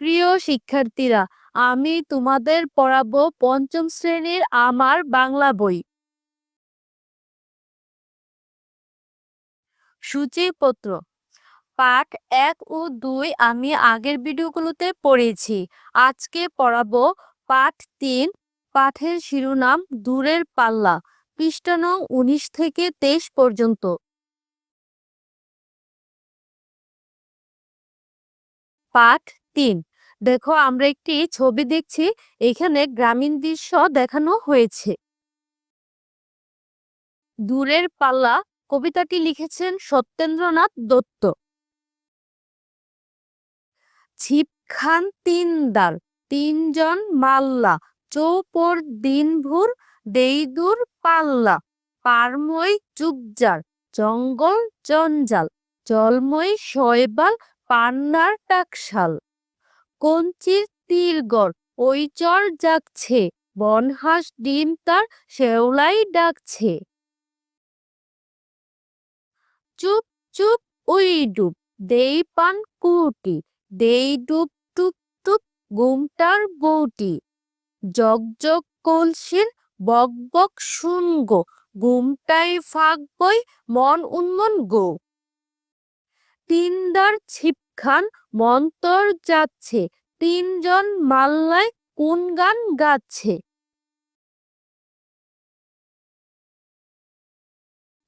প্রিয় শিক্ষার্থীরা, আমি তোমাদের পড়াবো পঞ্চম শ্রেণীর আমার বাংলা বই। সূচিপত্র পাঠ ১ ও ২ আমি আগের ভিডিওগুলোতে পড়েছি। আজকে পড়াবো পাঠ ৩। পাঠের শিরোনাম দূরের পাল্লা, পৃষ্ঠা নং ১৯ থেকে ২৩ পর্যন্ত। পাঠ ৩। দেখো, আমরা একটি ছবি দেখছি। এখানে গ্রামীণ দৃশ্য দেখানো হয়েছে। দূরের পাল্লা কবিতাটি লিখেছেন সত্যেন্দ্রনাথ দত্ত। ছিপখান তিনদার, তিনজন মাল্লা, চৌপর দিনভর দেই দূর পাল্লা, পারময় চুপজার, জঙ্গল জঞ্জাল, জলময় শৈবাল, পান্নার টাকশাল, কঞ্চির তীরগড়, ওই চর জাগছে, বনহাঁস ডিম তার শেওলাই ডাকছে। চুপ চুপ উই ডুব, দেই পান কুটি, দেই ডুব টুপ টুপ, গুমটার বউটি, জগ জগ কলসির, বক বক শুনগ, গুমটাই ফাঁক বই, মন উন্মন গো। তিনদার ছিপখান মন্তর যাচ্ছে, তিনজন মাল্লায় কোন গান গাচ্ছে।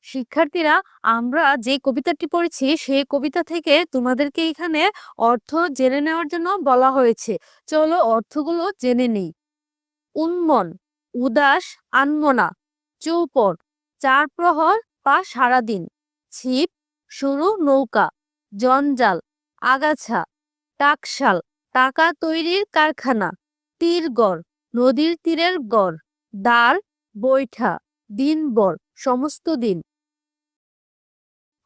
শিক্ষার্থীরা, আমরা যে কবিতাটি পড়েছি সেই কবিতা থেকে তোমাদেরকে এখানে অর্থ জেনে নেওয়ার জন্য বলা হয়েছে। চলো অর্থগুলো জেনে নেই। উন্মন, উদাস, আনমনা। চৌপর, চার প্রহর বা সারাদিন। ছিপ, সরু নৌকা। জঞ্জাল, আগাছা। টাকশাল, টাকা তৈরির কারখানা। তীরগড়, নদীর তীরের গড়। দ্বার, বৈঠা। দিনভর, সমস্ত দিন।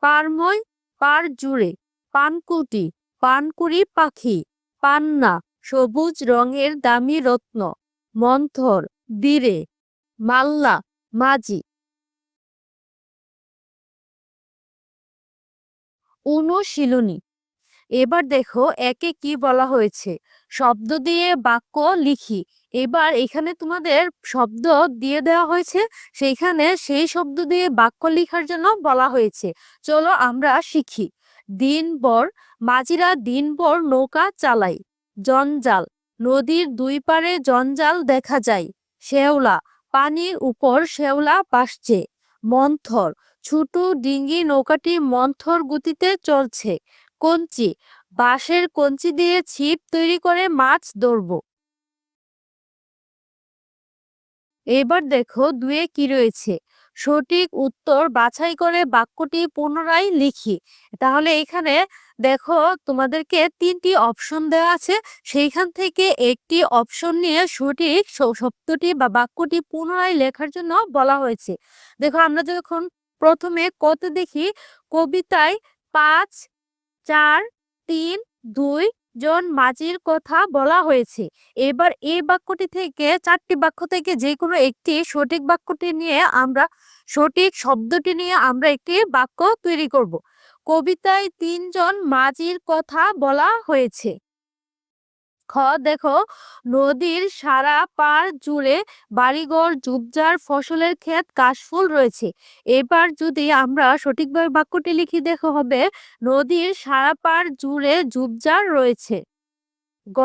পারময়, পার জুড়ে। পানকুটি, পানকুড়ি পাখি। পান্না, সবুজ রঙের দামি রত্ন। মন্থর, দিরে। মাল্লা, মাঝি। অনুশীলনী। এবার দেখো একে কি বলা হয়েছে। শব্দ দিয়ে বাক্য লিখি। এবার এখানে তোমাদের শব্দ দিয়ে দেওয়া হয়েছে, সেইখানে সেই শব্দ দিয়ে বাক্য লেখার জন্য বলা হয়েছে। চলো আমরা শিখি। দিনভর, মাঝিরা দিনভর নৌকা চালায়। জঞ্জাল, নদীর দুই পারে জঞ্জাল দেখা যায়। শেওলা, পানির উপর শেওলা ভাসছে। মন্থর, ছোট ডিঙ্গি নৌকাটি মন্থর গতিতে চলছে। কঞ্চি, বাঁশের কঞ্চি দিয়ে ছিপ তৈরি করে মাছ ধরবো। এবার দেখো দুয়ে কি রয়েছে। সঠিক উত্তর বাছাই করে বাক্যটি পুনরায় লিখি। তাহলে এখানে দেখো তোমাদেরকে তিনটি অপশন দেওয়া আছে, সেইখান থেকে একটি অপশন নিয়ে সঠিক শব্দটি বা বাক্যটি পুনরায় লেখার জন্য বলা হয়েছে। দেখো আমরা যখন প্রথমে কত দেখি, কবিতায় ৫, ৪, ৩, ২ জন মাঝির কথা বলা হয়েছে। এবার এই বাক্যটি থেকে, চারটি বাক্য থেকে যে কোনো একটি সঠিক বাক্যটি নিয়ে আমরা, সঠিক শব্দটি নিয়ে আমরা একটি বাক্য তৈরি করব। কবিতায় তিনজন মাঝির কথা বলা হয়েছে। খ দেখো, নদীর সারা পার জুড়ে বাড়িঘর, ঝোপঝাড়, ফসলের ক্ষেত, কাশফুল রয়েছে। এবার যদি আমরা সঠিকভাবে বাক্যটি লিখি, দেখো হবে নদীর সারা পার জুড়ে ঝোপঝাড় রয়েছে। গ,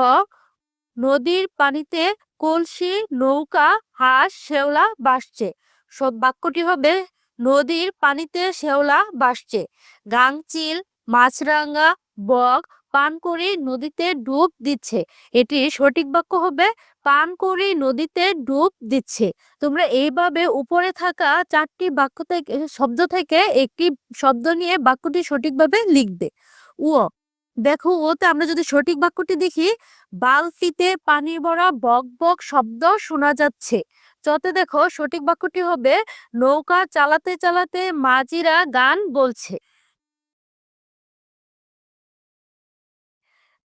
নদীর পানিতে কলসি, নৌকা, হাঁস, শেওলা ভাসছে। সব বাক্যটি হবে নদীর পানিতে শেওলা ভাসছে। গাংচিল, মাছরাঙা, বক পানকড়ি নদীতে ডুব দিচ্ছে। এটি সঠিক বাক্য হবে পানকড়ি নদীতে ডুব দিচ্ছে। তোমরা এইভাবে উপরে থাকা চারটি বাক্য থেকে, শব্দ থেকে একটি শব্দ নিয়ে বাক্যটি সঠিকভাবে লিখবে। ও দেখো, ওতে আমরা যদি সঠিক বাক্যটি দেখি, বালতিতে পানি ভরা বক বক শব্দ শোনা যাচ্ছে। যতে দেখো সঠিক বাক্যটি হবে নৌকা চালাতে চালাতে মাঝিরা গান বলছে।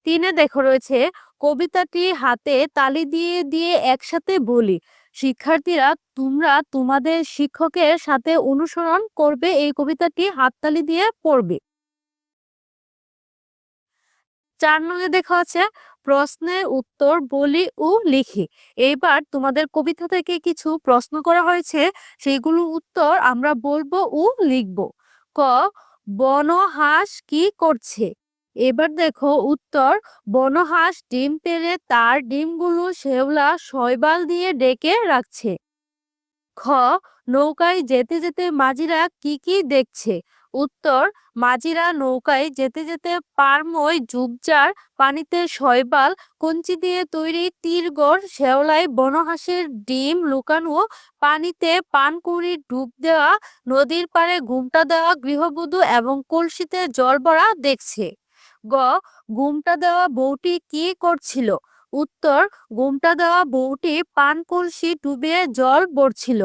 তিনে দেখো রয়েছে, কবিতাটি হাতে তালি দিয়ে দিয়ে একসাথে বলি। শিক্ষার্থীরা, তোমরা তোমাদের শিক্ষকের সাথে অনুসরণ করবে, এই কবিতাটি হাততালি দিয়ে পড়বে। ৪ নঙ্গে দেখা আছে, প্রশ্নের উত্তর বলি ও লিখি। এইবার তোমাদের কবিতা থেকে কিছু প্রশ্ন করা হয়েছে, সেইগুলোর উত্তর আমরা বলবো ও লিখব। ক, বনহাঁস কি করছে? এবার দেখো উত্তর, বনহাঁস ডিম পেড়ে তার ডিমগুলো শেওলা শৈবাল দিয়ে ডেকে রাখছে। খ, নৌকায় যেতে যেতে মাঝিরা কি কি দেখছে? উত্তর, মাঝিরা নৌকায় যেতে যেতে পারময় ঝোপঝাড়, পানিতে শৈবাল, কঞ্চি দিয়ে তৈরি তীরগড়, শেওলায় বনহাঁসের ডিম লুকানো, পানিতে পানকুড়ি ডুব দেওয়া, নদীর পাড়ে ঘুমটা দেওয়া গৃহবধূ এবং কলসিতে জল ভরা দেখছে। গ, ঘুমটা দেওয়া বউটি কি করছিল? উত্তর, ঘুমটা দেওয়া বউটি পান কলসি ডুবিয়ে জল ভরছিল।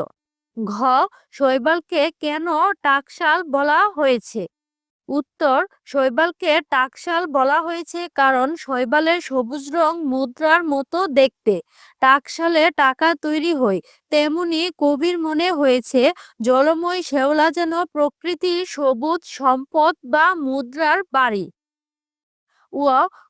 ঘ, শৈবালকে কেন টাকশাল বলা হয়েছে? উত্তর, শৈবালকে টাকশাল বলা হয়েছে কারণ শৈবালের সবুজ রং মুদ্রার মতো দেখতে। টাকশালে টাকা তৈরি হয়। তেমনি কবির মনে হয়েছে জলময় শেওলা যেন প্রকৃতির সবুজ সম্পদ বা মুদ্রার বাড়ি। ও,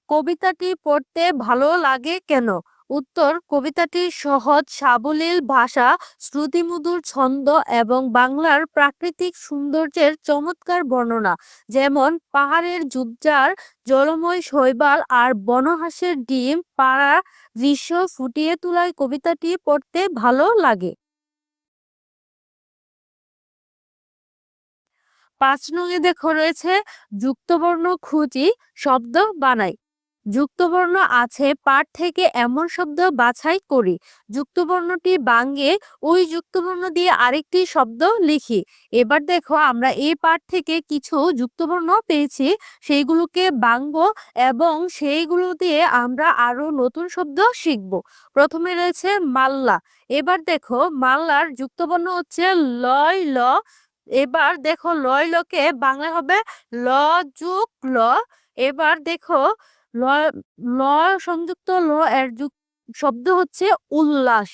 কবিতাটি পড়তে ভালো লাগে কেন? উত্তর, কবিতাটির সহজ সাবলীল ভাষা, শ্রুতিমধুর ছন্দ এবং বাংলার প্রাকৃতিক সৌন্দর্যের চমৎকার বর্ণনা, যেমন পাহাড়ের ঝোপঝাড়, জলময় শৈবাল আর বনহাঁসের ডিম পাড়া দৃশ্য ফুটিয়ে তোলায় কবিতাটি পড়তে ভালো লাগে। ৫ নঙে দেখো রয়েছে যুক্তবর্ণ খুঁজি, শব্দ বানাই। যুক্তবর্ণ আছে পাঠ থেকে এমন শব্দ বাছাই করি। যুক্তবর্ণটি ভাঙে ওই যুক্তবর্ণ দিয়ে আরেকটি শব্দ লিখি। এবার দেখো আমরা এই পাঠ থেকে কিছু যুক্তবর্ণ পেয়েছি, সেইগুলোকে ভাঙবো এবং সেইগুলো দিয়ে আমরা আরো নতুন শব্দ শিখব। প্রথমে রয়েছে মাল্লা। এবার দেখো মাল্লার যুক্তবর্ণ হচ্ছে লয় ল। এবার দেখো লয় লকে বাংলা হবে ল যুগ ল। এবার দেখো ল, ল সংযুক্ত ল এর শব্দ হচ্ছে উল্লাস।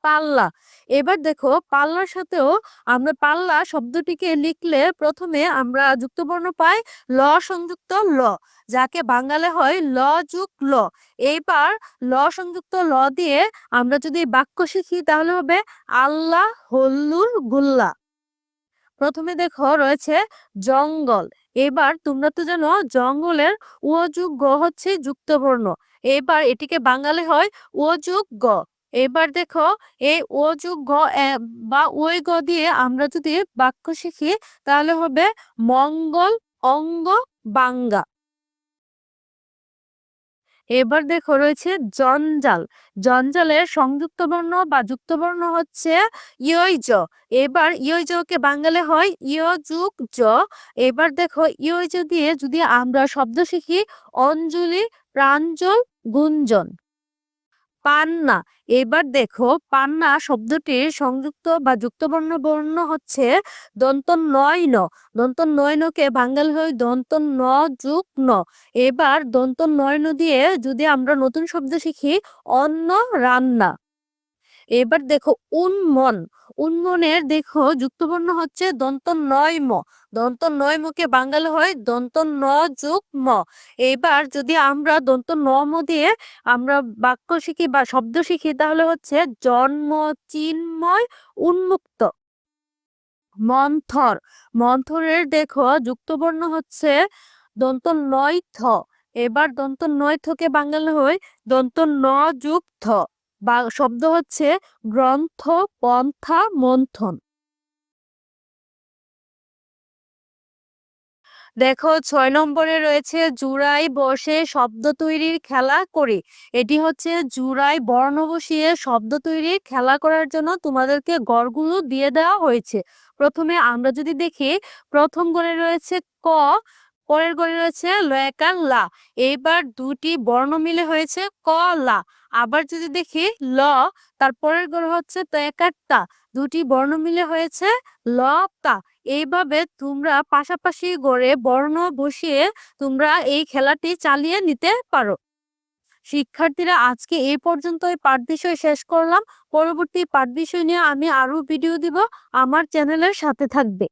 পাল্লা। এবার দেখো পাল্লার সাথেও আমরা পাল্লা শব্দটিকে লিখলে প্রথমে আমরা যুক্তবর্ণ পাই ল সংযুক্ত ল, যাকে বাঙালি হয় ল যুগ ল। এইবার ল সংযুক্ত ল দিয়ে আমরা যদি বাক্য শিখি তাহলে হবে আল্লাহ হল্লুর গুল্লা। প্রথমে দেখো রয়েছে জঙ্গল। এবার তোমরা তো জানো জঙ্গলের ও যুগ গ হচ্ছে যুক্তবর্ণ। এবার এটিকে বাঙালি হয় ও যুগ গ। এবার দেখো এই ও যুগ গ বা ওই গ দিয়ে আমরা যদি বাক্য শিখি তাহলে হবে মঙ্গল অঙ্গ বাঙ্গা। এবার দেখো রয়েছে জঞ্জাল। জঞ্জালের সংযুক্ত বর্ণ বা যুক্ত বর্ণ হচ্ছে ইয়জ। এবার ইয়জকে বাঙালি হয় ইয় যুগ জ। এবার দেখো ইয়জ দিয়ে যদি আমরা শব্দ শিখি অঞ্জলি, প্রাঞ্জল, গুঞ্জন। পান্না। এবার দেখো পান্না শব্দটির সংযুক্ত বা যুক্তবর্ণ বর্ণ হচ্ছে দন্ত নয় ন। দন্ত নয় নকে বাঙালি হয় দন্ত ন যুগ ন। এবার দন্ত নয় ন দিয়ে যদি আমরা নতুন শব্দ শিখি অন্ন রান্না। এবার দেখো উন্মন। উন্মনের দেখো যুক্তবর্ণ হচ্ছে দন্ত নয় ম। দন্ত নয় মকে বাঙালি হয় দন্ত ন যুগ ম। এবার যদি আমরা দন্ত ন ম দিয়ে আমরা বাক্য শিখি বা শব্দ শিখি তাহলে হচ্ছে জন্ম, চিন্ময়, উন্মুক্ত। মন্থর। মন্থরের দেখো যুক্তবর্ণ হচ্ছে দন্ত নয় থ। এবার দন্ত নয় থকে বাঙালি হয় দন্ত ন যুগ থ। বা শব্দ হচ্ছে গ্রন্থ, পন্থা, মন্থন। দেখো ৬ নম্বরে রয়েছে জুড়াই বসে শব্দ তৈরির খেলা করি। এটি হচ্ছে জুড়াই বর্ণ বসিয়ে শব্দ তৈরির খেলা করার জন্য তোমাদেরকে গড়গুলো দিয়ে দেওয়া হয়েছে। প্রথমে আমরা যদি দেখি প্রথম গড়ে রয়েছে ক, পরের গড়ে রয়েছে লয়কার লা। এইবার দুটি বর্ণ মিলে হয়েছে ক লা। আবার যদি দেখি ল, তারপরের গড়ে হচ্ছে তয়কার তা, দুটি বর্ণ মিলে হয়েছে ল তা। এইভাবে তোমরা পাশাপাশি গড়ে বর্ণ বসিয়ে তোমরা এই খেলাটি চালিয়ে নিতে পারো। শিক্ষার্থীরা আজকে এই পর্যন্তই পাঠ বিষয় শেষ করলাম। পরবর্তী পাঠ বিষয় নিয়ে আমি আরো ভিডিও দিব। আমার চ্যানেলের সাথে থাকবে।